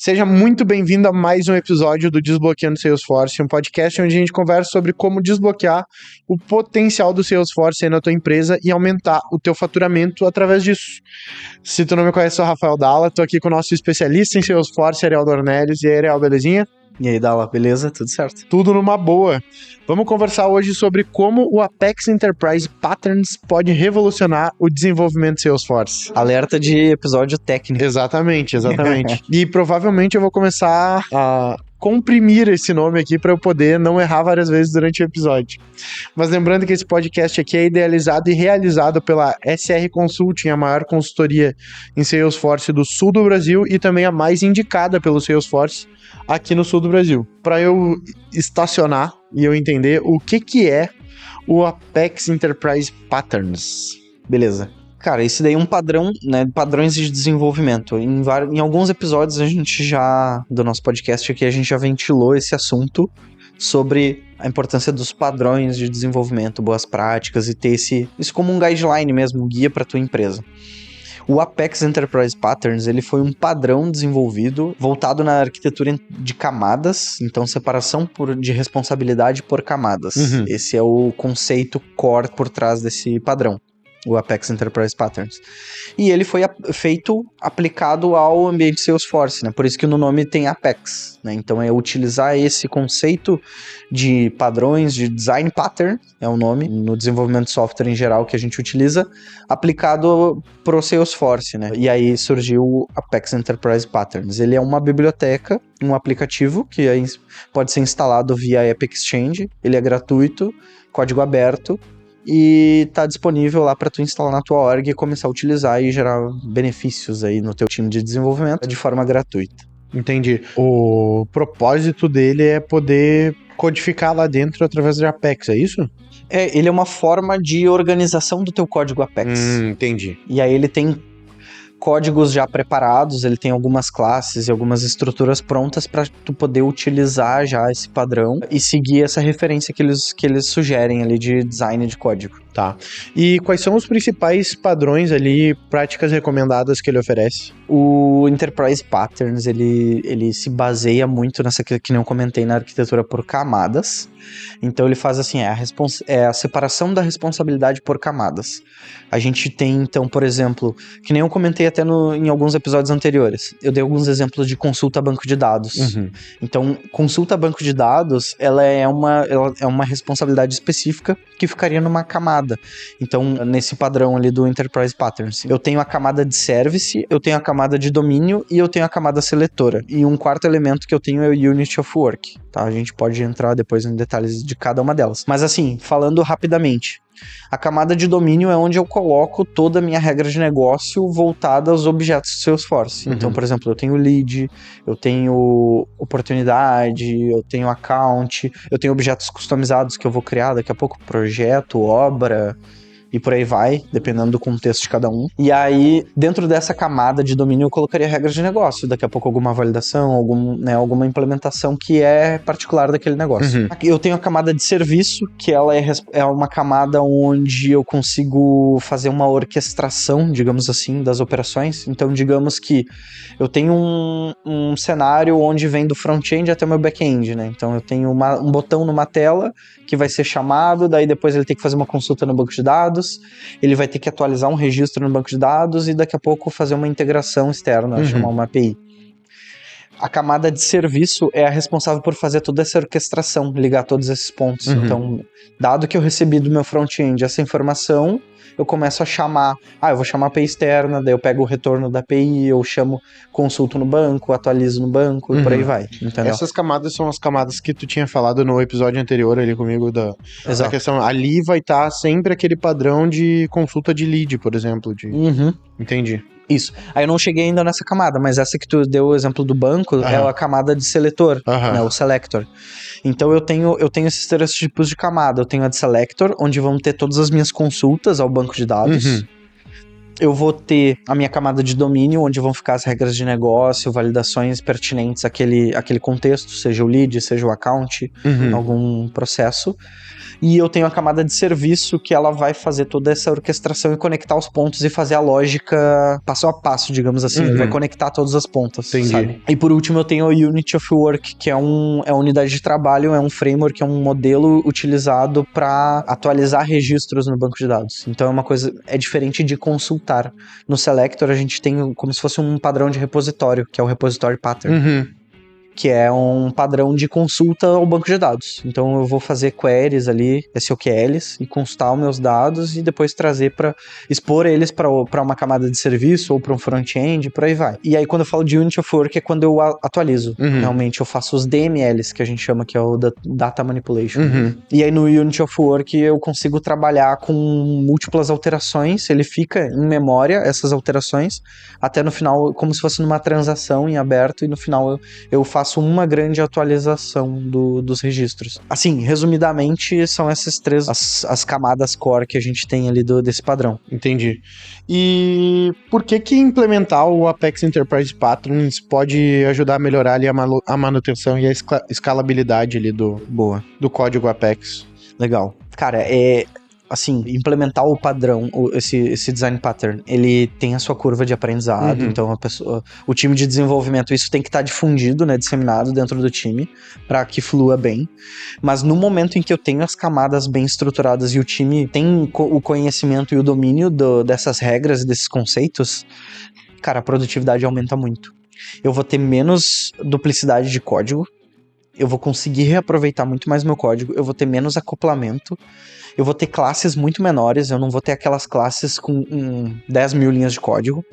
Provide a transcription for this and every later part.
Seja muito bem-vindo a mais um episódio do Desbloqueando Salesforce, um podcast onde a gente conversa sobre como desbloquear o potencial do Salesforce aí na tua empresa e aumentar o teu faturamento através disso. Se tu não me conhece, eu sou o Rafael Dalla, tô aqui com o nosso especialista em Salesforce, Ariel Dornelles. E aí, Ariel, belezinha? E aí, Dalla, beleza? Tudo certo? Tudo numa boa. Vamos conversar hoje sobre como o Apex Enterprise Patterns pode revolucionar o desenvolvimento de Salesforce. Alerta de episódio técnico. Exatamente. E provavelmente eu vou começar a comprimir esse nome aqui para eu poder não errar várias vezes durante o episódio. Mas lembrando que esse podcast aqui é idealizado e realizado pela SR Consulting, a maior consultoria em Salesforce do sul do Brasil e também a mais indicada pelo Salesforce aqui no sul do Brasil. Para eu estacionar e eu entender o que é o Apex Enterprise Patterns. Beleza. Cara, esse daí é um padrão, né? Padrões de desenvolvimento. Em alguns episódios do nosso podcast aqui, a gente já ventilou esse assunto sobre a importância dos padrões de desenvolvimento, boas práticas e ter isso como um guideline mesmo, um guia para tua empresa. O Apex Enterprise Patterns, ele foi um padrão desenvolvido voltado na arquitetura de camadas, então separação de responsabilidade por camadas. Uhum. Esse é o conceito core por trás desse padrão, o Apex Enterprise Patterns. E ele foi aplicado ao ambiente Salesforce, né? Por isso que no nome tem Apex, né? Então é utilizar esse conceito de padrões, de design pattern, é o nome, no desenvolvimento de software em geral que a gente utiliza, aplicado pro Salesforce, né? E aí surgiu o Apex Enterprise Patterns. Ele é uma biblioteca, um aplicativo que pode ser instalado via App Exchange, ele é gratuito, código aberto, e tá disponível lá para tu instalar na tua org e começar a utilizar e gerar benefícios aí no teu time de desenvolvimento de forma gratuita. Entendi. O propósito dele é poder codificar lá dentro através de Apex, é isso? Ele é uma forma de organização do teu código Apex. Entendi. E aí ele tem códigos já preparados, ele tem algumas classes e algumas estruturas prontas para tu poder utilizar já esse padrão e seguir essa referência que eles sugerem ali de design de código. Tá. E quais são os principais padrões ali, práticas recomendadas que ele oferece? O Enterprise Patterns, ele se baseia muito nessa que nem eu comentei, na arquitetura por camadas. Então ele faz assim, a separação da responsabilidade por camadas. A gente tem, então, por exemplo, que nem eu comentei até em alguns episódios anteriores, eu dei alguns exemplos de consulta a banco de dados. Uhum. Então, consulta a banco de dados, ela é uma responsabilidade específica que ficaria numa camada. Então, nesse padrão ali do Enterprise Patterns, eu tenho a camada de service, eu tenho a camada de domínio e eu tenho a camada seletora. E um quarto elemento que eu tenho é o Unit of Work, tá? A gente pode entrar depois em detalhes de cada uma delas. Mas assim, falando rapidamente, a camada de domínio é onde eu coloco toda a minha regra de negócio voltada aos objetos do Salesforce. Então, por exemplo, eu tenho lead, eu tenho oportunidade, eu tenho account, eu tenho objetos customizados que eu vou criar daqui a pouco, projeto, obra e por aí vai, dependendo do contexto de cada um. E aí, dentro dessa camada de domínio, eu colocaria regras de negócio. Daqui a pouco alguma validação, alguma implementação que é particular daquele negócio. Uhum. Eu tenho a camada de serviço, que ela é uma camada onde eu consigo fazer uma orquestração, digamos assim, das operações. Então, digamos que eu tenho um cenário onde vem do front-end até o meu back-end, né? Então, eu tenho um botão numa tela que vai ser chamado, daí depois ele tem que fazer uma consulta no banco de dados, ele vai ter que atualizar um registro no banco de dados e daqui a pouco fazer uma integração externa, chamar uma API. A camada de serviço é a responsável por fazer toda essa orquestração, ligar todos esses pontos. Então, dado que eu recebi do meu front-end essa informação, eu começo a chamar, eu vou chamar a API externa, daí eu pego o retorno da API, eu consulto no banco, atualizo no banco e por aí vai, entendeu? Essas camadas são as camadas que tu tinha falado no episódio anterior ali comigo da questão. Ali vai estar sempre aquele padrão de consulta de lead, por exemplo. Entendi. Isso. Aí eu não cheguei ainda nessa camada, mas essa que tu deu o exemplo do banco é a camada de seletor, né, o selector. Então eu tenho esses três tipos de camada. Eu tenho a de selector, onde vão ter todas as minhas consultas ao banco de dados. eu vou ter a minha camada de domínio, onde vão ficar as regras de negócio, validações pertinentes àquele contexto, seja o lead, seja o account, algum processo. E eu tenho a camada de serviço, que ela vai fazer toda essa orquestração e conectar os pontos e fazer a lógica passo a passo, digamos assim. Ele vai conectar todas as pontas, sabe? E por último eu tenho o Unity of Work, que é uma unidade de trabalho, é um framework, é um modelo utilizado para atualizar registros no banco de dados. Então é diferente de consultar. No Selector a gente tem como se fosse um padrão de repositório, que é o Repository Pattern. Que é um padrão de consulta ao banco de dados. Então eu vou fazer queries ali, SOQLs, e consultar os meus dados e depois trazer para expor eles para uma camada de serviço ou para um front-end, por aí vai. E aí quando eu falo de Unity of Work é quando eu atualizo. Realmente eu faço os DMLs, que a gente chama, que é o Data Manipulation. E aí no Unity of Work eu consigo trabalhar com múltiplas alterações, ele fica em memória, essas alterações, até no final, como se fosse numa transação em aberto, e no final eu faço uma grande atualização dos registros. Assim, resumidamente, são essas três as camadas core que a gente tem ali desse padrão. Entendi. E por que implementar o Apex Enterprise Patterns pode ajudar a melhorar ali a manutenção e a escalabilidade ali do código Apex? Legal. Cara, assim, implementar o padrão, esse design pattern, ele tem a sua curva de aprendizado, então o time de desenvolvimento, isso tem que estar difundido, né, disseminado dentro do time, para que flua bem, mas no momento em que eu tenho as camadas bem estruturadas e o time tem o conhecimento e o domínio dessas regras e desses conceitos, cara, a produtividade aumenta muito. Eu vou ter menos duplicidade de código, eu vou conseguir reaproveitar muito mais meu código, eu vou ter menos acoplamento, eu vou ter classes muito menores, eu não vou ter aquelas classes com 10 mil linhas de código.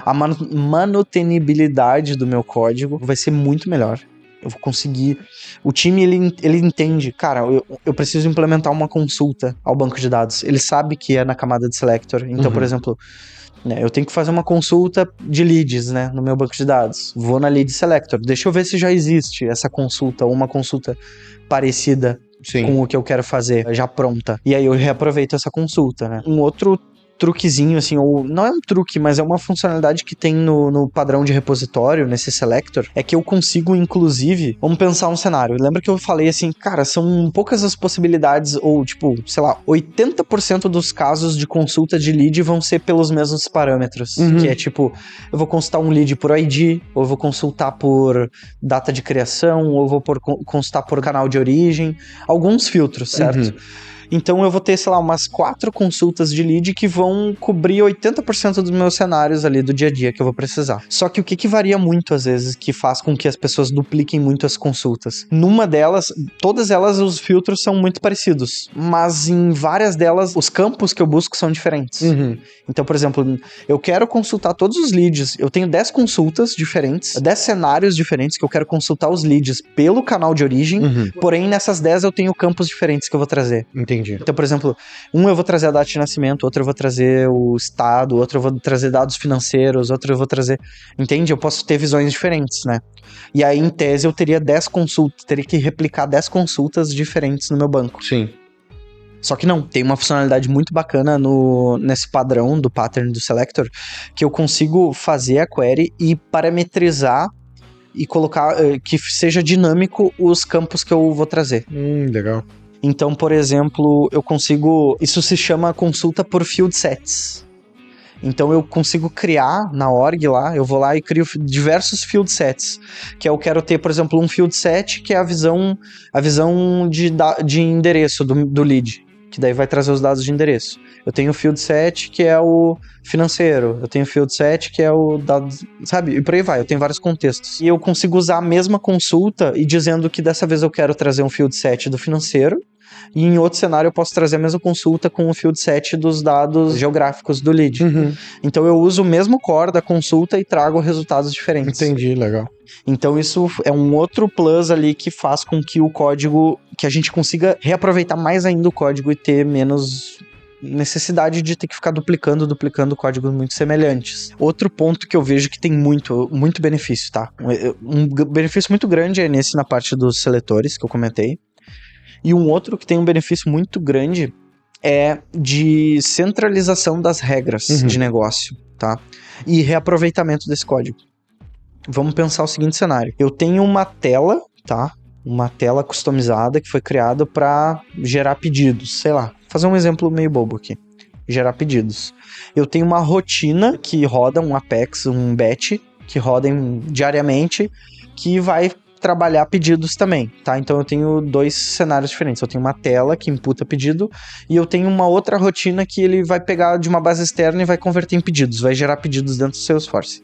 A manutenibilidade do meu código vai ser muito melhor. Eu vou conseguir... O time, ele entende, cara, eu preciso implementar uma consulta ao banco de dados. Ele sabe que é na camada de selector. Então, por exemplo, né, eu tenho que fazer uma consulta de leads, né, no meu banco de dados. Vou na lead selector. Deixa eu ver se já existe essa consulta ou uma consulta parecida com o que eu quero fazer, já pronta. E aí eu reaproveito essa consulta, né? Um outro truquezinho, assim, ou não é um truque, mas é uma funcionalidade que tem no padrão de repositório, nesse selector, é que eu consigo, inclusive, vamos pensar um cenário. Lembra que eu falei assim, cara, são poucas as possibilidades, ou tipo, sei lá, 80% dos casos de consulta de lead vão ser pelos mesmos parâmetros, que é tipo, eu vou consultar um lead por ID, ou eu vou consultar por data de criação, ou eu vou consultar por canal de origem, alguns filtros, certo? Então eu vou ter, sei lá, umas 4 consultas de lead que vão cobrir 80% dos meus cenários ali do dia a dia que eu vou precisar. Só que o que varia muito às vezes, que faz com que as pessoas dupliquem muito as consultas? Numa delas, todas elas, os filtros são muito parecidos, mas em várias delas, os campos que eu busco são diferentes. Então, por exemplo, eu quero consultar todos os leads, eu tenho 10 consultas diferentes, 10 cenários diferentes que eu quero consultar os leads pelo canal de origem, porém nessas 10 eu tenho campos diferentes que eu vou trazer. Entendi. Então, por exemplo, eu vou trazer a data de nascimento, outro eu vou trazer o estado, outro eu vou trazer dados financeiros, outro eu vou trazer... Entende? Eu posso ter visões diferentes, né? E aí, em tese, eu teria 10 consultas, teria que replicar 10 consultas diferentes no meu banco. Sim. Só que não, tem uma funcionalidade muito bacana nesse padrão do pattern do selector, que eu consigo fazer a query e parametrizar e colocar que seja dinâmico os campos que eu vou trazer. Legal. Então, por exemplo, eu consigo... Isso se chama consulta por field sets. Então, eu consigo criar na org lá, eu vou lá e crio diversos field sets. Que eu quero ter, por exemplo, um field set que é a visão de endereço do lead. Que daí vai trazer os dados de endereço. Eu tenho o field set que é o financeiro. Eu tenho o field set que é o dado, sabe? E por aí vai, eu tenho vários contextos. E eu consigo usar a mesma consulta e dizendo que dessa vez eu quero trazer um field set do financeiro. E em outro cenário eu posso trazer a mesma consulta com o field set dos dados geográficos do lead. Então eu uso o mesmo core da consulta e trago resultados diferentes. Entendi, legal. Então isso é um outro plus ali que faz com que o código, que a gente consiga reaproveitar mais ainda o código e ter menos necessidade de ter que ficar duplicando códigos muito semelhantes. Outro ponto que eu vejo que tem muito benefício, tá? Um benefício muito grande é na parte dos seletores que eu comentei. E um outro que tem um benefício muito grande é de centralização das regras de negócio, tá? E reaproveitamento desse código. Vamos pensar o seguinte cenário. Eu tenho uma tela, tá? Uma tela customizada que foi criada para gerar pedidos, sei lá. Fazer um exemplo meio bobo aqui. Gerar pedidos. Eu tenho uma rotina que roda um Apex, um batch, que rodem diariamente, que vai trabalhar pedidos também, tá? Então eu tenho 2 cenários diferentes. Eu tenho uma tela que imputa pedido e eu tenho uma outra rotina que ele vai pegar de uma base externa e vai converter em pedidos, vai gerar pedidos dentro do Salesforce.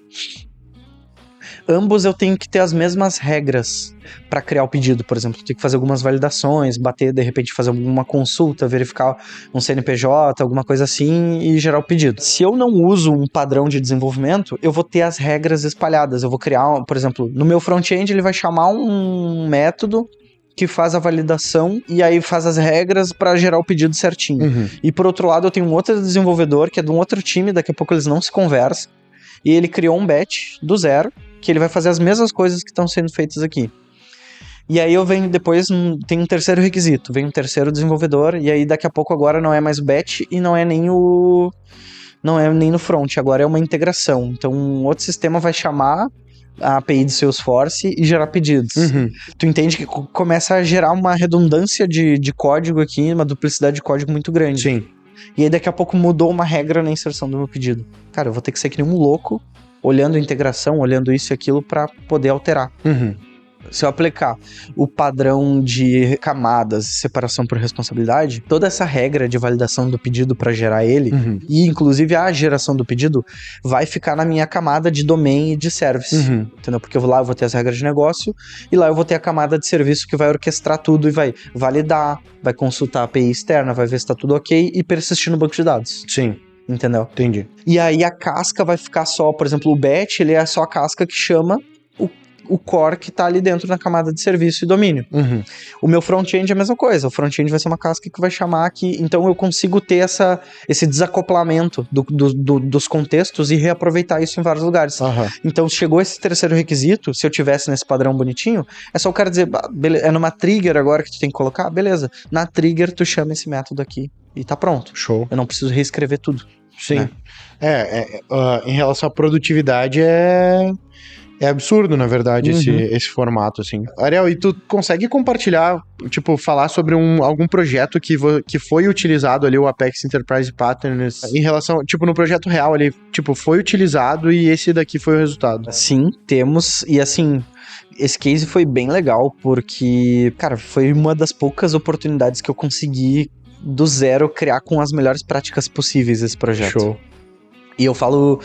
Ambos eu tenho que ter as mesmas regras para criar o pedido. Por exemplo, eu tenho que fazer algumas validações, bater, de repente, fazer alguma consulta, verificar um CNPJ, alguma coisa assim e gerar o pedido. Se eu não uso um padrão de desenvolvimento, eu vou ter as regras espalhadas. Eu vou criar, por exemplo, no meu front-end ele vai chamar um método que faz a validação e aí faz as regras para gerar o pedido certinho. E por outro lado, eu tenho um outro desenvolvedor que é de um outro time, daqui a pouco eles não se conversam, e ele criou um batch do zero, que ele vai fazer as mesmas coisas que estão sendo feitas aqui. E aí eu venho depois, tem um terceiro requisito, vem um terceiro desenvolvedor, e aí daqui a pouco agora não é mais o batch e não é nem no front, agora é uma integração. Então um outro sistema vai chamar a API de Salesforce e gerar pedidos. Tu entende que começa a gerar uma redundância de código aqui, uma duplicidade de código muito grande. Sim. E aí daqui a pouco mudou uma regra na inserção do meu pedido. Cara, eu vou ter que ser que nem um louco, olhando a integração, olhando isso e aquilo para poder alterar. Se eu aplicar o padrão de camadas, separação por responsabilidade, toda essa regra de validação do pedido para gerar ele, e inclusive a geração do pedido, vai ficar na minha camada de domain e de service, entendeu? Porque lá eu vou ter as regras de negócio, e lá eu vou ter a camada de serviço que vai orquestrar tudo e vai validar, vai consultar a API externa, vai ver se tá tudo ok e persistir no banco de dados. Sim. Entendeu? Entendi. E aí a casca vai ficar só, por exemplo, o batch, ele é só a casca que chama o core que tá ali dentro na camada de serviço e domínio. O meu front-end é a mesma coisa. O front-end vai ser uma casca que vai chamar aqui. Então eu consigo ter esse desacoplamento dos contextos e reaproveitar isso em vários lugares. Então chegou esse terceiro requisito, se eu tivesse nesse padrão bonitinho, é só o cara dizer, beleza, é numa trigger agora que tu tem que colocar? Beleza. Na trigger tu chama esse método aqui e tá pronto. Show. Eu não preciso reescrever tudo. Sim. Né? Em relação à produtividade é absurdo, na verdade, esse formato, assim. Ariel, e tu consegue compartilhar, tipo, falar sobre algum projeto que foi utilizado ali, o Apex Enterprise Patterns, em relação, tipo, no projeto real ali, tipo, foi utilizado e esse daqui foi o resultado? Sim, temos, e assim, esse case foi bem legal, porque, cara, foi uma das poucas oportunidades que eu consegui, do zero, criar com as melhores práticas possíveis esse projeto. Show. E eu falo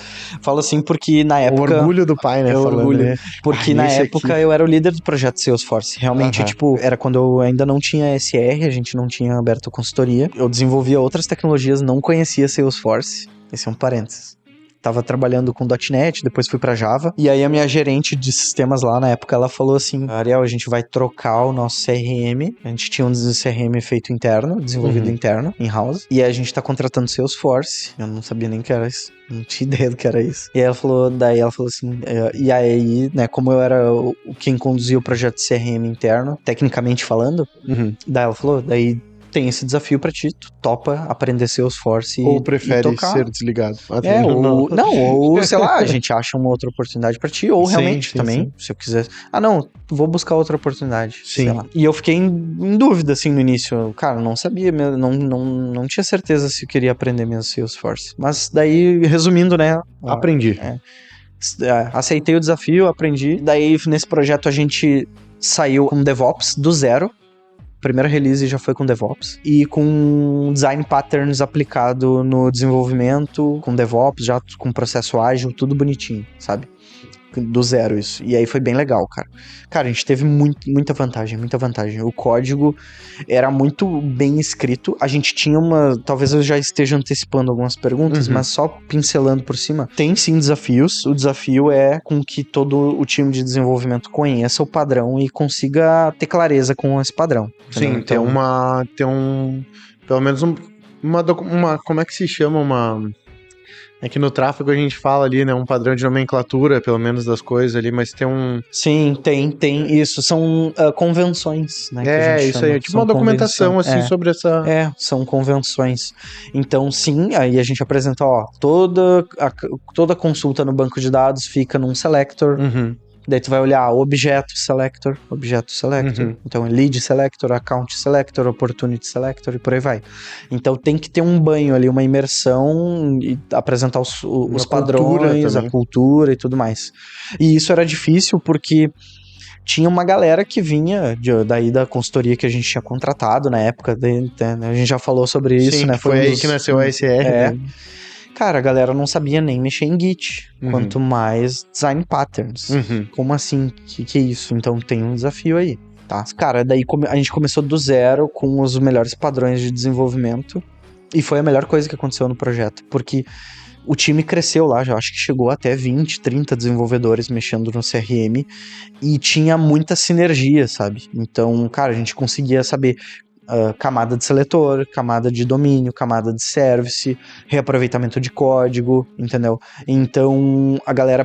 assim porque na época... O orgulho do pai, né? Orgulho. Né? Porque na época eu era o líder do projeto Salesforce. Realmente, tipo, era quando eu ainda não tinha SR, a gente não tinha aberto consultoria. Eu desenvolvia outras tecnologias, não conhecia Salesforce. Esse é um parênteses. Tava trabalhando com .NET, depois fui pra Java. E aí a minha gerente de sistemas lá, na época, ela falou assim, Ariel, a gente vai trocar o nosso CRM. A gente tinha um CRM feito interno, desenvolvido interno, in-house. E aí a gente tá contratando Salesforce. Eu não sabia nem o que era isso. Não tinha ideia do que era isso. E daí ela falou assim, e aí, né, como eu era quem conduzia o projeto de CRM interno, tecnicamente falando, daí ela falou, daí tem esse desafio pra ti, tu topa aprender Salesforce ou prefere tocar. ser desligado? Ou sei lá, a gente acha uma outra oportunidade pra ti, ou realmente também, se eu quiser, vou buscar outra oportunidade, sei lá. E eu fiquei em dúvida, assim, no início, cara, não sabia, não tinha certeza se eu queria aprender mesmo Salesforce, mas daí, resumindo, né, aprendi. Aceitei o desafio, aprendi, daí nesse projeto a gente saiu com DevOps do zero. Primeira release já foi com DevOps e com design patterns aplicado no desenvolvimento, com DevOps, já com processo ágil, tudo bonitinho, sabe? Do zero isso. E aí foi bem legal, cara. Cara, a gente teve muita vantagem. O código era muito bem escrito. A gente tinha talvez eu já esteja antecipando algumas perguntas, mas só pincelando por cima. Tem sim desafios. O desafio é com que todo o time de desenvolvimento conheça o padrão e consiga ter clareza com esse padrão. Sim, então, pelo menos uma como é que se chama? É que no tráfego a gente fala ali, né, um padrão de nomenclatura, pelo menos das coisas ali, mas tem um... Sim, tem isso. São convenções, né, que a gente isso chama. aí, tipo São uma documentação, assim, convenção. sobre essa... São convenções. Então, sim, aí a gente apresenta, toda consulta no banco de dados fica num selector. Uhum. Daí tu vai olhar objeto selector. Uhum. Então, lead selector, account selector, opportunity selector e por aí vai. Então, tem que ter um banho ali, uma imersão e apresentar os padrões, a cultura e tudo mais. E isso era difícil porque tinha uma galera que vinha daí da consultoria que a gente tinha contratado na época, a gente já falou sobre isso, Sim, né? foi aí que nasceu a ASR, né? Cara, a galera não sabia nem mexer em Git, quanto mais design patterns. Uhum. Como assim? Que é isso? Então tem um desafio aí, tá? Cara, daí a gente começou do zero com os melhores padrões de desenvolvimento e foi a melhor coisa que aconteceu no projeto, porque o time cresceu lá, já acho que chegou até 20, 30 desenvolvedores mexendo no CRM e tinha muita sinergia, sabe? Então, cara, a gente conseguia saber camada de seletor, camada de domínio, camada de service, reaproveitamento de código, entendeu? Então, a galera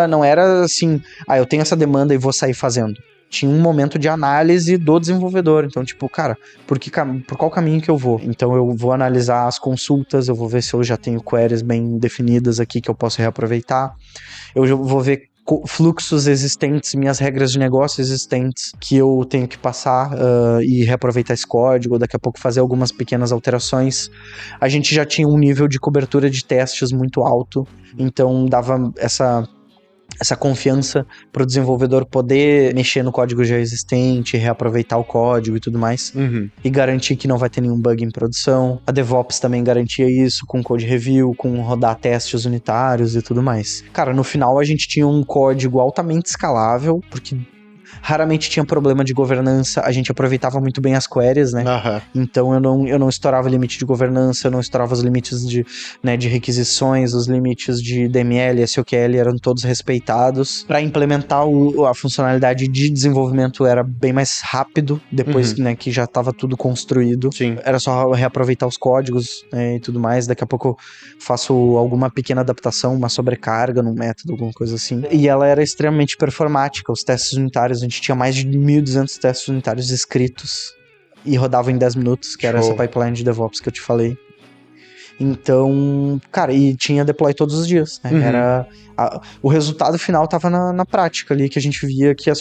não era assim, eu tenho essa demanda e vou sair fazendo. Tinha um momento de análise do desenvolvedor. Então, tipo, cara, por qual caminho que eu vou? Então, eu vou analisar as consultas, eu vou ver se eu já tenho queries bem definidas aqui que eu posso reaproveitar. Eu vou ver fluxos existentes, minhas regras de negócio existentes que eu tenho que passar e reaproveitar esse código, daqui a pouco fazer algumas pequenas alterações. A gente já tinha um nível de cobertura de testes muito alto, então dava essa confiança para o desenvolvedor poder mexer no código já existente, reaproveitar o código e tudo mais, e garantir que não vai ter nenhum bug em produção. A DevOps também garantia isso com code review, com rodar testes unitários e tudo mais. Cara, no final a gente tinha um código altamente escalável, porque raramente tinha problema de governança, a gente aproveitava muito bem as queries, né? Então eu não estourava o limite de governança, eu não estourava os limites de requisições, os limites de DML, SOQL eram todos respeitados. Para implementar a funcionalidade de desenvolvimento era bem mais rápido, depois que já estava tudo construído. Sim. Era só reaproveitar os códigos, né, e tudo mais. Daqui a pouco eu faço alguma pequena adaptação, uma sobrecarga num método, alguma coisa assim. E ela era extremamente performática, os testes unitários, a gente tinha mais de 1.200 testes unitários escritos e rodava em 10 minutos, que era essa pipeline de DevOps que eu te falei. Então, cara, e tinha deploy todos os dias, né? O resultado final tava na prática ali, que a gente via que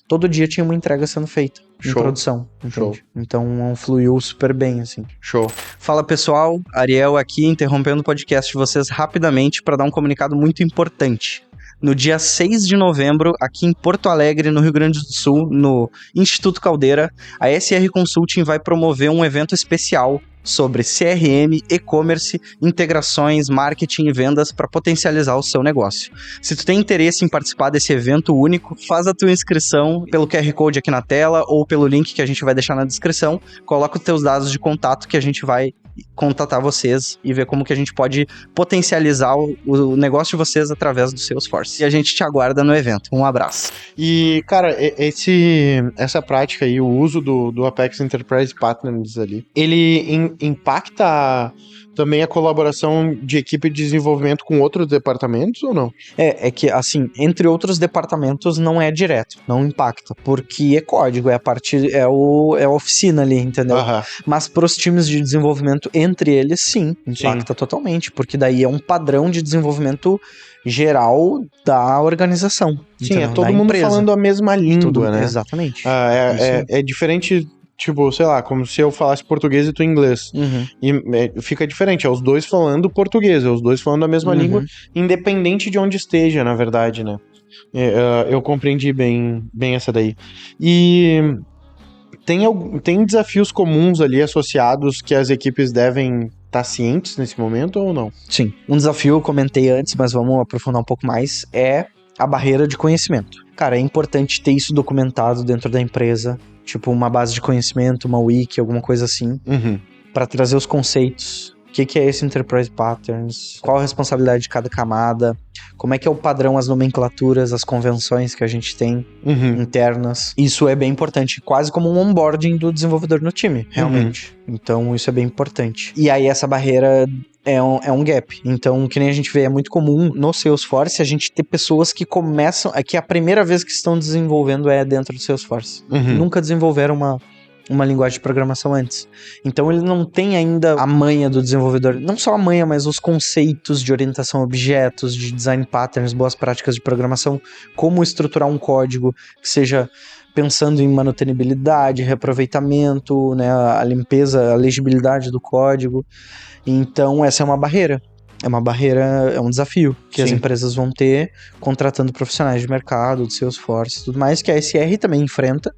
todo dia tinha uma entrega sendo feita em produção, entende? Então fluiu super bem, assim. Show. Fala, pessoal, Ariel aqui, interrompendo o podcast de vocês rapidamente para dar um comunicado muito importante. No dia 6 de novembro, aqui em Porto Alegre, no Rio Grande do Sul, no Instituto Caldeira, a SR Consulting vai promover um evento especial sobre CRM, e-commerce, integrações, marketing e vendas para potencializar o seu negócio. Se tu tem interesse em participar desse evento único, faz a tua inscrição pelo QR Code aqui na tela ou pelo link que a gente vai deixar na descrição. Coloca os teus dados de contato que a gente vai contatar vocês e ver como que a gente pode potencializar o negócio de vocês através do Salesforce. E a gente te aguarda no evento. Um abraço. E, cara, essa prática aí, o uso do Apex Enterprise Partners ali, ele impacta também a colaboração de equipe de desenvolvimento com outros departamentos ou não? É que, assim, entre outros departamentos não é direto, não impacta, porque é código, é a oficina ali, entendeu? Mas para os times de desenvolvimento entre eles, sim, impacta totalmente, porque daí é um padrão de desenvolvimento geral da organização. Sim, entendeu? é todo mundo falando a mesma língua, né? Exatamente. É diferente... Tipo, sei lá, como se eu falasse português e tu inglês. E fica diferente, é os dois falando português, é os dois falando a mesma língua, independente de onde esteja, na verdade, né? Eu compreendi bem essa daí. E tem desafios comuns ali associados que as equipes devem estar cientes nesse momento ou não? Sim. Um desafio, eu comentei antes, mas vamos aprofundar um pouco mais, é a barreira de conhecimento. Cara, é importante ter isso documentado dentro da empresa, tipo uma base de conhecimento, uma wiki, alguma coisa assim, para trazer os conceitos. O que é esse Enterprise Patterns? Qual a responsabilidade de cada camada? Como é que é o padrão, as nomenclaturas, as convenções que a gente tem internas? Isso é bem importante, quase como um onboarding do desenvolvedor no time, realmente. Então, isso é bem importante. E aí, essa barreira é um gap. Então, que nem a gente vê, é muito comum no Salesforce a gente ter pessoas que começam, que a primeira vez que estão desenvolvendo é dentro do Salesforce. Nunca desenvolveram uma linguagem de programação antes. Então ele não tem ainda a manha do desenvolvedor, não só a manha, mas os conceitos de orientação a objetos, de design patterns, boas práticas de programação, como estruturar um código que seja pensando em manutenibilidade, reaproveitamento, né, a limpeza, a legibilidade do código. Então essa é uma barreira. É um desafio que as empresas vão ter contratando profissionais de mercado, do Salesforce e tudo mais, que a SR também enfrenta,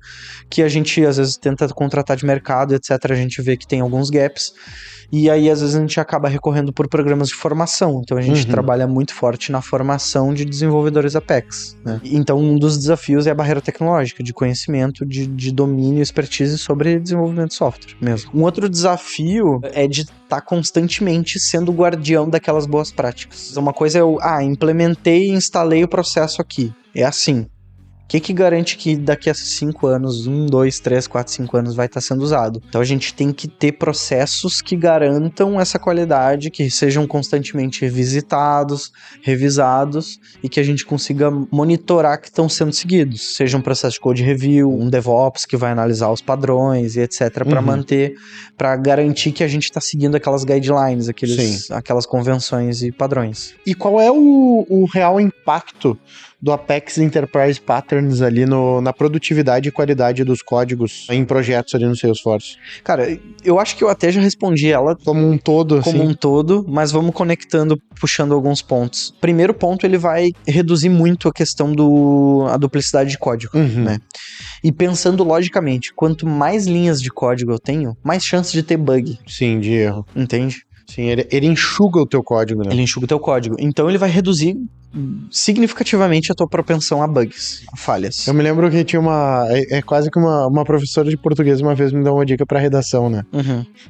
que a gente às vezes tenta contratar de mercado, etc. A gente vê que tem alguns gaps, e aí às vezes a gente acaba recorrendo por programas de formação. Então a gente trabalha muito forte na formação de desenvolvedores Apex, né? Então um dos desafios é a barreira tecnológica, de conhecimento, de domínio e expertise sobre desenvolvimento de software mesmo. Um outro desafio é de estar constantemente sendo o guardião daquelas boas práticas. Uma coisa é eu, implementei e instalei o processo aqui. É assim. O que garante que daqui a 5 anos, 1, 2, 3, 4, 5 anos vai estar sendo usado? Então a gente tem que ter processos que garantam essa qualidade, que sejam constantemente revisitados, revisados e que a gente consiga monitorar que estão sendo seguidos. Seja um processo de code review, um DevOps que vai analisar os padrões e etc. para manter, para garantir que a gente está seguindo aquelas guidelines, aquelas convenções e padrões. E qual é o real impacto do Apex Enterprise Patterns ali na produtividade e qualidade dos códigos em projetos ali no Salesforce? Cara, eu acho que eu até já respondi ela como um todo, como um todo, mas vamos conectando, puxando alguns pontos. Primeiro ponto, ele vai reduzir muito a questão a duplicidade de código, né? E pensando logicamente, quanto mais linhas de código eu tenho, mais chance de ter bug. Sim, de erro. Entende? Sim, ele enxuga o teu código, né? Ele enxuga o teu código. Então ele vai reduzir significativamente a tua propensão a bugs, a falhas. Eu me lembro que tinha quase que uma professora de português uma vez me deu uma dica pra redação, né?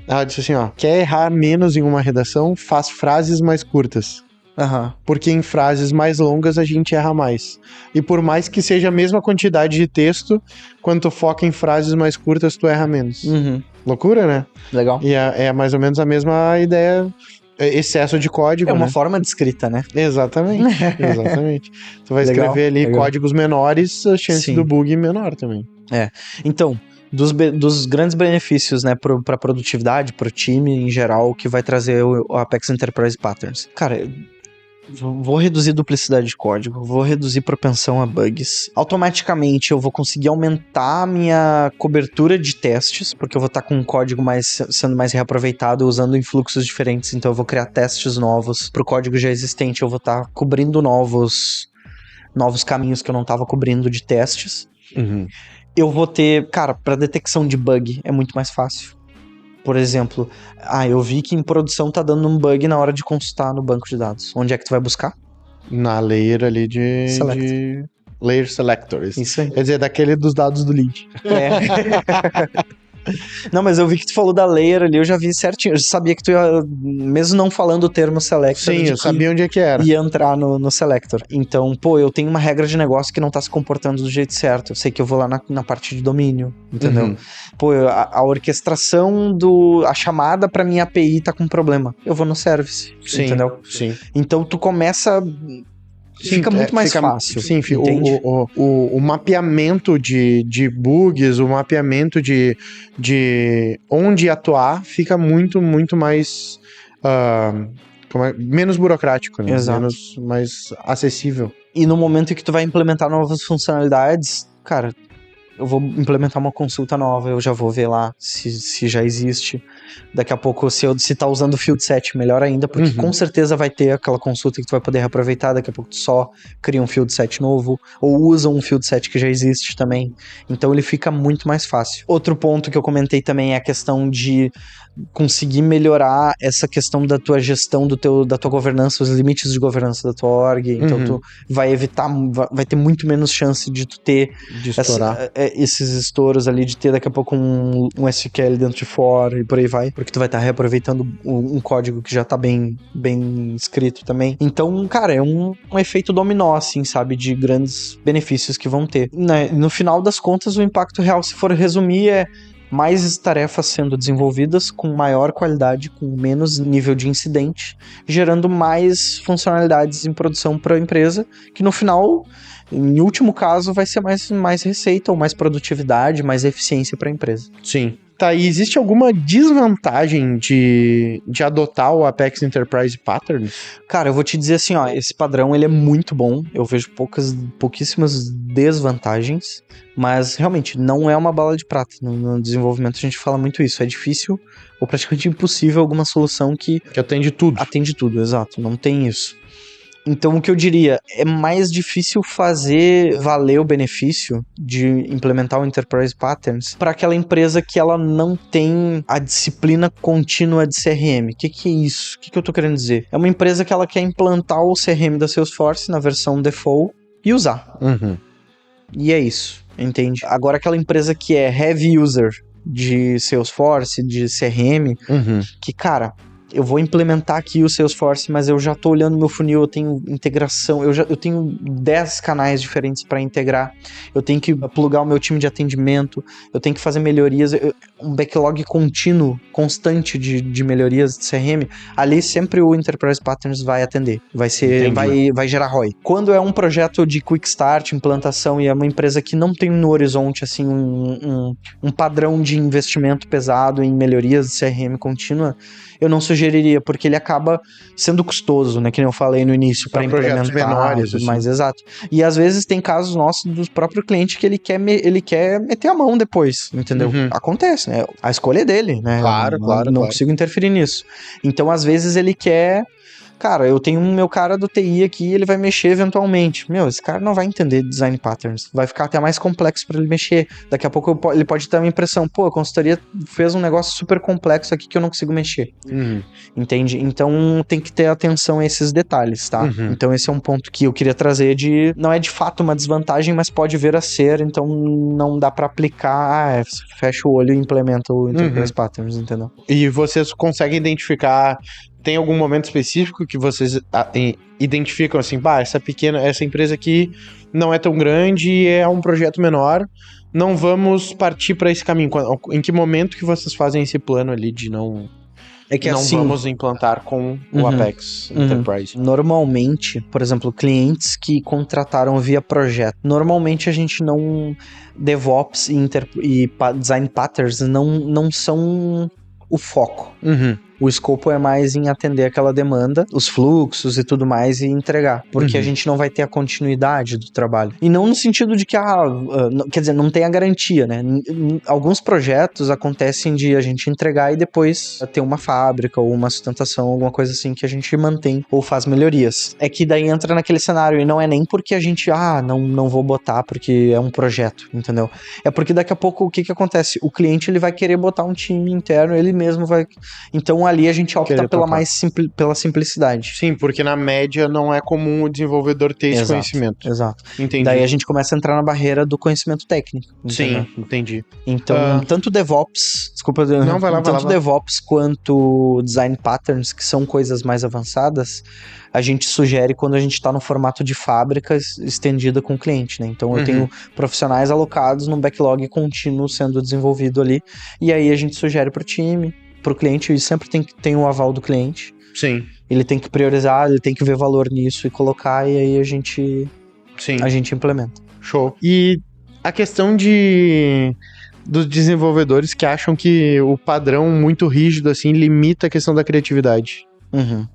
Ela disse assim, quer errar menos em uma redação, faz frases mais curtas. Porque em frases mais longas a gente erra mais. E por mais que seja a mesma quantidade de texto, quando tu foca em frases mais curtas, tu erra menos. Loucura, né? Legal. E é mais ou menos a mesma ideia, excesso de código, é uma forma de escrita, né? Exatamente, exatamente. Tu vai escrever ali códigos menores, a chance do bug é menor também. Então, dos grandes benefícios, né, pra produtividade, pro time em geral, que vai trazer o Apex Enterprise Patterns. Cara, vou reduzir duplicidade de código, vou reduzir propensão a bugs. Automaticamente eu vou conseguir aumentar a minha cobertura de testes, porque eu vou estar com um código sendo mais reaproveitado, usando em fluxos diferentes, então eu vou criar testes novos. Pro código já existente eu vou estar cobrindo novos caminhos que eu não estava cobrindo de testes. Eu vou ter, cara, para detecção de bug é muito mais fácil. Por exemplo, eu vi que em produção tá dando um bug na hora de consultar no banco de dados. Onde é que tu vai buscar? Na layer ali de layer selectors. Isso aí. Quer dizer, daquele dos dados do lead. Não, mas eu vi que tu falou da layer ali, eu já vi certinho. Eu sabia que tu ia, mesmo não falando o termo selector. Sim, eu sabia onde é que era. Ia entrar no selector. Então, eu tenho uma regra de negócio que não tá se comportando do jeito certo. Eu sei que eu vou lá na parte de domínio, entendeu? A orquestração a chamada pra minha API tá com problema. Eu vou no service, entendeu? Sim. Então, tu começa... Fica muito mais fácil. Sim, o mapeamento de bugs, o mapeamento de onde atuar fica muito, muito mais menos burocrático, né? Exato. Mais acessível. E no momento em que tu vai implementar novas funcionalidades, cara, eu vou implementar uma consulta nova, eu já vou ver lá se já existe. Daqui a pouco, se tá usando o field set, melhor ainda, porque com certeza vai ter aquela consulta que tu vai poder reaproveitar. Daqui a pouco tu só cria um field set novo, ou usa um field set que já existe também. Então ele fica muito mais fácil. Outro ponto que eu comentei também é a questão de conseguir melhorar essa questão da tua gestão, da tua governança, os limites de governança da tua org. Então tu vai evitar, vai ter muito menos chance de tu ter de estourar esses estouros ali, de ter daqui a pouco um SQL dentro de for e por aí vai, porque tu vai estar reaproveitando um código que já tá bem escrito também. Então, cara, é um efeito dominó, assim, sabe, de grandes benefícios que vão ter. No final das contas, o impacto real, se for resumir, mais tarefas sendo desenvolvidas com maior qualidade, com menos nível de incidente, gerando mais funcionalidades em produção para a empresa, que no final, em último caso, vai ser mais receita, ou mais produtividade, mais eficiência para a empresa. Sim. Tá, e existe alguma desvantagem de adotar o Apex Enterprise Patterns? Cara, eu vou te dizer assim, ó, esse padrão ele é muito bom, eu vejo pouquíssimas desvantagens, mas realmente não é uma bala de prata. No desenvolvimento a gente fala muito isso, é difícil ou praticamente impossível alguma solução que atende tudo. Atende tudo, exato, não tem isso. Então, o que eu diria, é mais difícil fazer valer o benefício de implementar o Enterprise Patterns para aquela empresa que ela não tem a disciplina contínua de CRM. O que é isso? O que eu tô querendo dizer? É uma empresa que ela quer implantar o CRM da Salesforce na versão default e usar. Uhum. E é isso, entende? Agora, aquela empresa que é heavy user de Salesforce, de CRM, que, cara, eu vou implementar aqui o Salesforce, mas eu já tô olhando meu funil, eu tenho integração, eu tenho 10 canais diferentes para integrar, eu tenho que plugar o meu time de atendimento, eu tenho que fazer melhorias, um backlog contínuo, constante de melhorias de CRM, ali sempre o Enterprise Patterns vai atender, vai gerar ROI. Quando é um projeto de Quick Start, implantação, e é uma empresa que não tem no horizonte assim um padrão de investimento pesado em melhorias de CRM contínua, eu não sugeriria, porque ele acaba sendo custoso, né? Que nem eu falei no início, para projetos menores, tudo mais, exato. E às vezes tem casos nossos do próprio cliente que ele quer meter a mão depois, entendeu? Acontece, né? A escolha é dele, né? Claro. Não consigo interferir nisso. Então, às vezes, ele quer... Cara, eu tenho meu cara do TI aqui, ele vai mexer eventualmente. Meu, esse cara não vai entender design patterns. Vai ficar até mais complexo para ele mexer. Daqui a pouco ele pode ter uma impressão, pô, a consultoria fez um negócio super complexo aqui que eu não consigo mexer. Entende? Então tem que ter atenção a esses detalhes, tá? Então esse é um ponto que eu queria trazer não é de fato uma desvantagem, mas pode vir a ser, então não dá para aplicar, fecha o olho e implementa o Enterprise Patterns, entendeu? E vocês conseguem identificar... Tem algum momento específico que vocês identificam assim, essa empresa aqui não é tão grande, é um projeto menor, não vamos partir para esse caminho? Em que momento que vocês fazem esse plano ali de não vamos implantar com o Apex Enterprise? Normalmente, por exemplo, clientes que contrataram via projeto, normalmente a gente não... DevOps e Design Patterns não são o foco. O escopo é mais em atender aquela demanda, os fluxos e tudo mais, e entregar. Porque a gente não vai ter a continuidade do trabalho. E não no sentido de que, quer dizer, não tem a garantia, né? Alguns projetos acontecem de a gente entregar e depois ter uma fábrica ou uma sustentação, alguma coisa assim que a gente mantém ou faz melhorias. É que daí entra naquele cenário, e não é nem porque a gente, não vou botar porque é um projeto, entendeu? É porque daqui a pouco, o que acontece? O cliente, ele vai querer botar um time interno, ele mesmo vai... Então, ali a gente opta pela simplicidade. Sim, porque na média não é comum o desenvolvedor ter esse conhecimento. Exato. Entendi. Daí a gente começa a entrar na barreira do conhecimento técnico. Entendeu? Sim, entendi. Então, tanto DevOps, tanto DevOps quanto Design Patterns, que são coisas mais avançadas, a gente sugere quando a gente está no formato de fábrica estendida com o cliente, né? Então eu tenho profissionais alocados num backlog contínuo sendo desenvolvido ali, e aí a gente sugere pro time, pro cliente, e sempre tem o aval do cliente. Sim. Ele tem que priorizar, ele tem que ver valor nisso e colocar, e aí a gente implementa. Show. E a questão dos desenvolvedores que acham que o padrão muito rígido assim limita a questão da criatividade.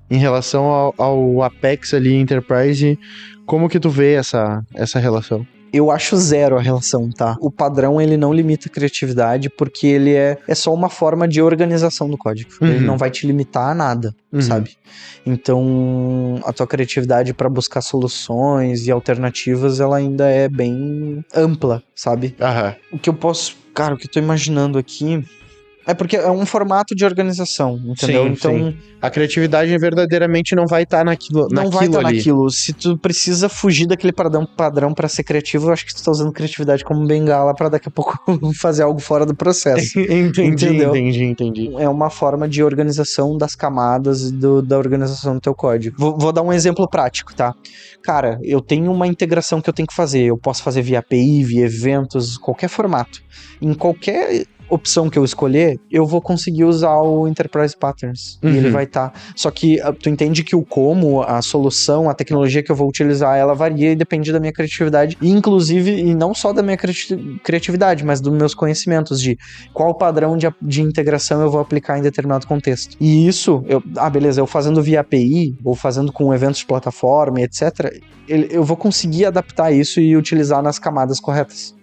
Em relação ao Apex ali, Enterprise, como que tu vê essa relação? Eu acho zero a relação, tá? O padrão, ele não limita a criatividade, porque ele é só uma forma de organização do código. Ele não vai te limitar a nada, sabe? Então, a tua criatividade para buscar soluções e alternativas, ela ainda é bem ampla, sabe? O que eu tô imaginando aqui... É porque é um formato de organização, entendeu? Sim, então, a criatividade verdadeiramente não vai estar naquilo. Não vai estar naquilo. Se tu precisa fugir daquele padrão para ser criativo, eu acho que tu tá usando criatividade como bengala para daqui a pouco fazer algo fora do processo. Entendi. É uma forma de organização das camadas da organização do teu código. Vou dar um exemplo prático, tá? Cara, eu tenho uma integração que eu tenho que fazer. Eu posso fazer via API, via eventos, qualquer formato. Em qualquer opção que eu escolher, eu vou conseguir usar o Enterprise Patterns. E ele vai estar. Só que tu entende que o como, a solução, a tecnologia que eu vou utilizar, ela varia e depende da minha criatividade. E, inclusive, e não só da minha criatividade, mas dos meus conhecimentos de qual padrão de integração eu vou aplicar em determinado contexto. E isso, beleza, eu fazendo via API, ou fazendo com eventos de plataforma, etc., eu vou conseguir adaptar isso e utilizar nas camadas corretas.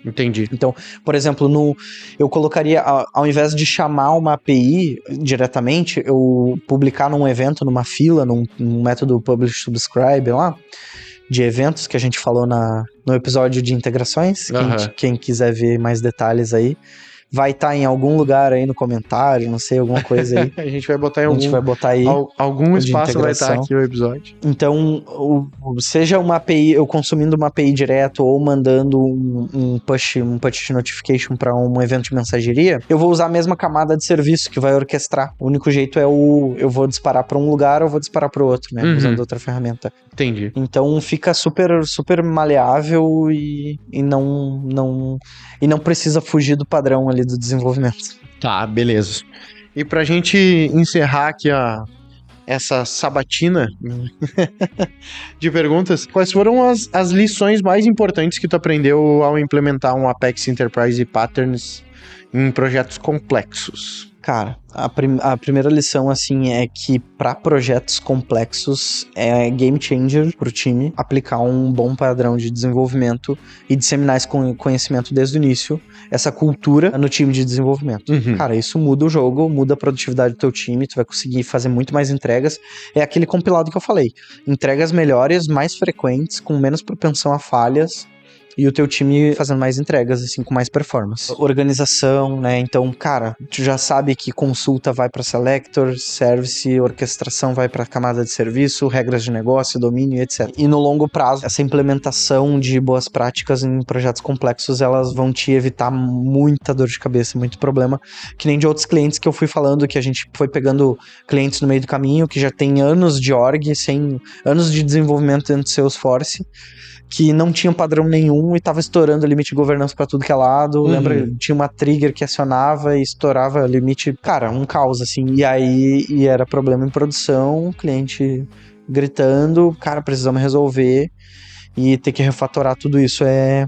Entendi. Então, por exemplo, eu colocaria, ao invés de chamar uma API diretamente, eu publicar num evento, numa fila, num método Publish Subscribe lá, de eventos que a gente falou no episódio de integrações. Quem quiser ver mais detalhes aí, vai estar em algum lugar aí no comentário, não sei, alguma coisa aí. A gente vai botar aí. Algum espaço vai estar aqui o episódio. Então, seja uma API, eu consumindo uma API direto ou mandando um push notification para um evento de mensageria, eu vou usar a mesma camada de serviço que vai orquestrar. O único jeito é eu vou disparar para um lugar ou vou disparar para o outro, né? Usando outra ferramenta. Entendi. Então fica super, super maleável e não precisa fugir do padrão ali do desenvolvimento. Tá, beleza. E pra gente encerrar aqui essa sabatina de perguntas, quais foram as lições mais importantes que tu aprendeu ao implementar um Apex Enterprise Patterns em projetos complexos? Cara, a primeira lição, assim, é que para projetos complexos é game changer pro time aplicar um bom padrão de desenvolvimento e disseminar esse conhecimento desde o início, essa cultura no time de desenvolvimento. Cara, isso muda o jogo, muda a produtividade do teu time, tu vai conseguir fazer muito mais entregas. É aquele compilado que eu falei. Entregas melhores, mais frequentes, com menos propensão a falhas, e o teu time fazendo mais entregas, assim, com mais performance. Organização, né? Então, cara, tu já sabe que consulta vai para selector, service, orquestração vai para camada de serviço, regras de negócio, domínio, etc. E no longo prazo, essa implementação de boas práticas em projetos complexos, elas vão te evitar muita dor de cabeça, muito problema, que nem de outros clientes que eu fui falando, que a gente foi pegando clientes no meio do caminho, que já tem anos de org, anos de desenvolvimento dentro do Salesforce, que não tinha padrão nenhum e tava estourando limite de governança pra tudo que é lado. Lembra? Tinha uma trigger que acionava e estourava limite. Cara, um caos, assim. E era problema em produção, cliente gritando, cara, precisamos resolver. E ter que refatorar tudo isso é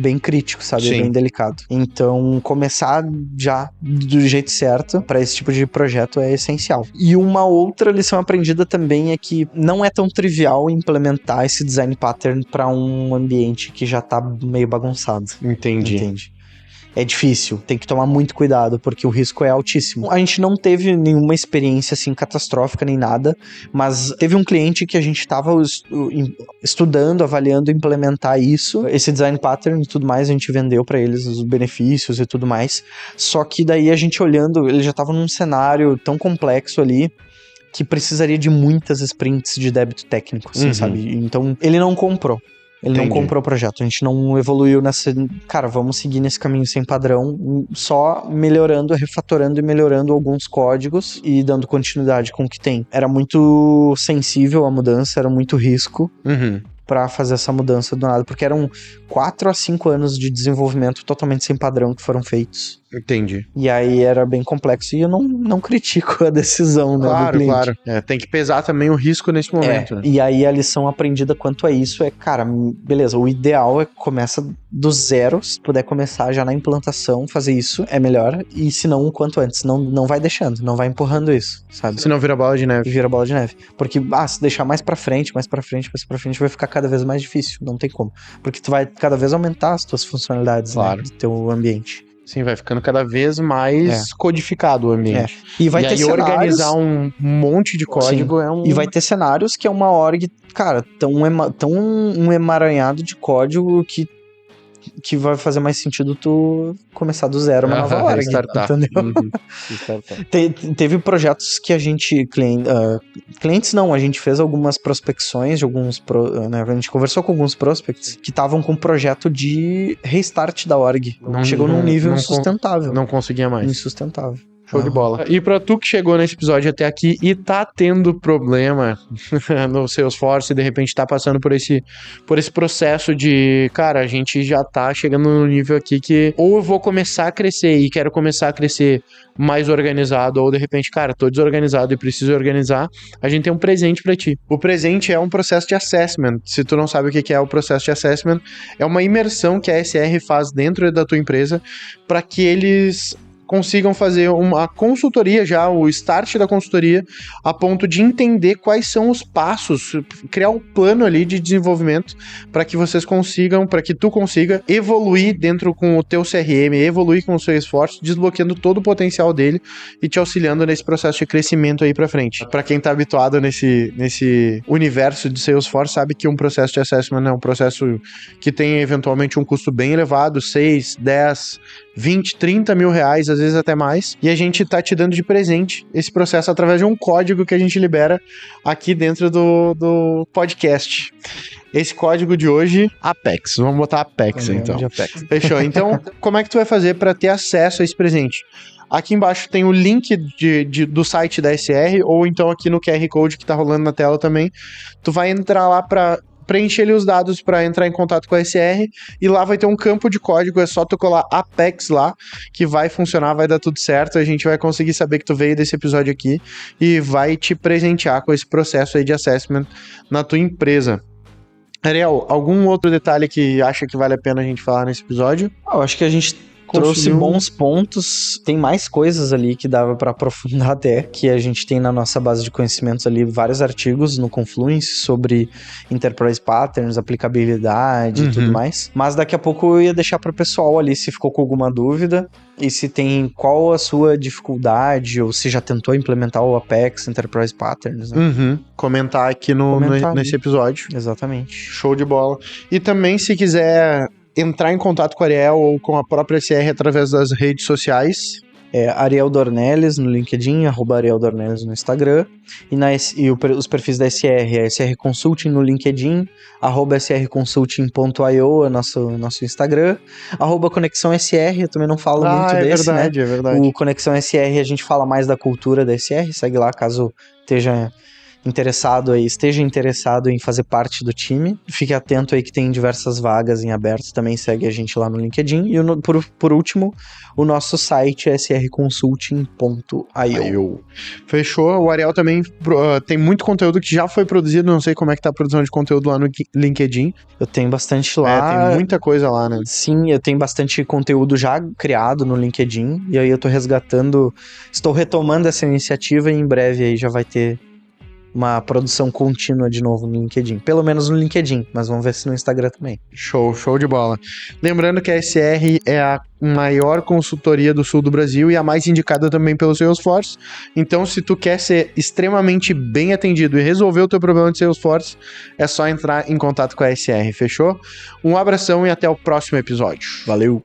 bem crítico, sabe? Sim. É bem delicado. Então, começar já do jeito certo para esse tipo de projeto é essencial. E uma outra lição aprendida também é que não é tão trivial implementar esse design pattern para um ambiente que já tá meio bagunçado. Entendi. É difícil, tem que tomar muito cuidado, porque o risco é altíssimo. A gente não teve nenhuma experiência, assim, catastrófica nem nada, mas teve um cliente que a gente estava estudando, avaliando implementar isso, esse design pattern e tudo mais, a gente vendeu para eles os benefícios e tudo mais, só que daí a gente olhando, ele já estava num cenário tão complexo ali, que precisaria de muitas sprints de débito técnico, assim, sabe? Então, ele não comprou. Ele não comprou o projeto, a gente não evoluiu nessa... Cara, vamos seguir nesse caminho sem padrão, só melhorando, refatorando e melhorando alguns códigos e dando continuidade com o que tem. Era muito sensível a mudança, era muito risco pra fazer essa mudança do nada, porque eram 4 a 5 anos de desenvolvimento totalmente sem padrão que foram feitos. Entendi. E aí era bem complexo e eu não critico a decisão, né, do cliente. Claro. Tem que pesar também o risco nesse momento. Né? E aí a lição aprendida quanto a isso é, cara, beleza, o ideal é que começa do zero, se puder começar já na implantação, fazer isso, é melhor, e se não, o quanto antes, não vai deixando, não vai empurrando isso, sabe? Se não vira bola de neve. Vira bola de neve. Porque, se deixar mais pra frente, vai ficar cada vez mais difícil, não tem como. Porque tu vai cada vez aumentar as tuas funcionalidades, né, do teu ambiente. Sim, vai ficando cada vez mais codificado o ambiente. E vai ter aí cenários... organizar um monte de código é um... E vai ter cenários que é uma org, cara, tão um emaranhado de código que vai fazer mais sentido tu começar do zero uma nova org, entendeu? Teve projetos que a gente... clientes não, a gente fez algumas prospecções de alguns... né, a gente conversou com alguns prospects que estavam com um projeto de restart da org. Chegou num nível insustentável. Não conseguia mais. Insustentável. Show de bola. E pra tu que chegou nesse episódio até aqui e tá tendo problema no Salesforce e de repente tá passando por esse processo de, cara, a gente já tá chegando no nível aqui que ou eu vou começar a crescer e quero começar a crescer mais organizado, ou de repente, cara, tô desorganizado e preciso organizar, a gente tem um presente pra ti. O presente é um processo de assessment. Se tu não sabe o que é o processo de assessment, é uma imersão que a SR faz dentro da tua empresa para que eles consigam fazer uma consultoria já, o start da consultoria, a ponto de entender quais são os passos, criar um plano ali de desenvolvimento para que vocês consigam, para que tu consiga evoluir dentro com o teu CRM, evoluir com o seu esforço, desbloqueando todo o potencial dele e te auxiliando nesse processo de crescimento aí para frente. Para quem tá habituado nesse universo de Salesforce, sabe que um processo de assessment é um processo que tem eventualmente um custo bem elevado, 6, 10, 20, 30 mil reais, às vezes até mais, e a gente tá te dando de presente esse processo através de um código que a gente libera aqui dentro do podcast. Esse código de hoje, Apex. Vamos botar Apex, então. Apex. Fechou. Então, como é que tu vai fazer para ter acesso a esse presente? Aqui embaixo tem o link do site da SR, ou então aqui no QR Code que tá rolando na tela também. Tu vai entrar lá para preencher ali os dados para entrar em contato com a SR e lá vai ter um campo de código, é só tu colar Apex lá, que vai funcionar, vai dar tudo certo, a gente vai conseguir saber que tu veio desse episódio aqui e vai te presentear com esse processo aí de assessment na tua empresa. Ariel, algum outro detalhe que acha que vale a pena a gente falar nesse episódio? Eu acho que a gente trouxe bons pontos, tem mais coisas ali que dava pra aprofundar até, que a gente tem na nossa base de conhecimentos ali vários artigos no Confluence sobre Enterprise Patterns, aplicabilidade e tudo mais, mas daqui a pouco eu ia deixar pro pessoal ali se ficou com alguma dúvida e se tem qual a sua dificuldade ou se já tentou implementar o Apex Enterprise Patterns, né? Comentar aqui nesse episódio. Exatamente. Show de bola. E também se quiser entrar em contato com a Ariel ou com a própria SR através das redes sociais. É Ariel Dornelles no LinkedIn, @Ariel Dornelles no Instagram, os perfis da SR, a SR Consulting no LinkedIn, @srconsulting.io é nosso Instagram, @Conexão SR, eu também não falo muito desse, verdade, né? É verdade. O Conexão SR a gente fala mais da cultura da SR, segue lá caso esteja interessado em fazer parte do time. Fique atento aí que tem diversas vagas em aberto, também segue a gente lá no LinkedIn. E por último, o nosso site é srconsulting.io. Fechou. O Ariel também tem muito conteúdo que já foi produzido, não sei como é que tá a produção de conteúdo lá no LinkedIn. Eu tenho bastante lá. Tem muita coisa lá, né? Sim, eu tenho bastante conteúdo já criado no LinkedIn, e aí eu estou retomando essa iniciativa e em breve aí já vai ter uma produção contínua de novo no LinkedIn. Pelo menos no LinkedIn, mas vamos ver se no Instagram também. Show de bola. Lembrando que a SR é a maior consultoria do sul do Brasil e a mais indicada também pelo Salesforce. Então, se tu quer ser extremamente bem atendido e resolver o teu problema de Salesforce, é só entrar em contato com a SR, fechou? Um abração e até o próximo episódio. Valeu!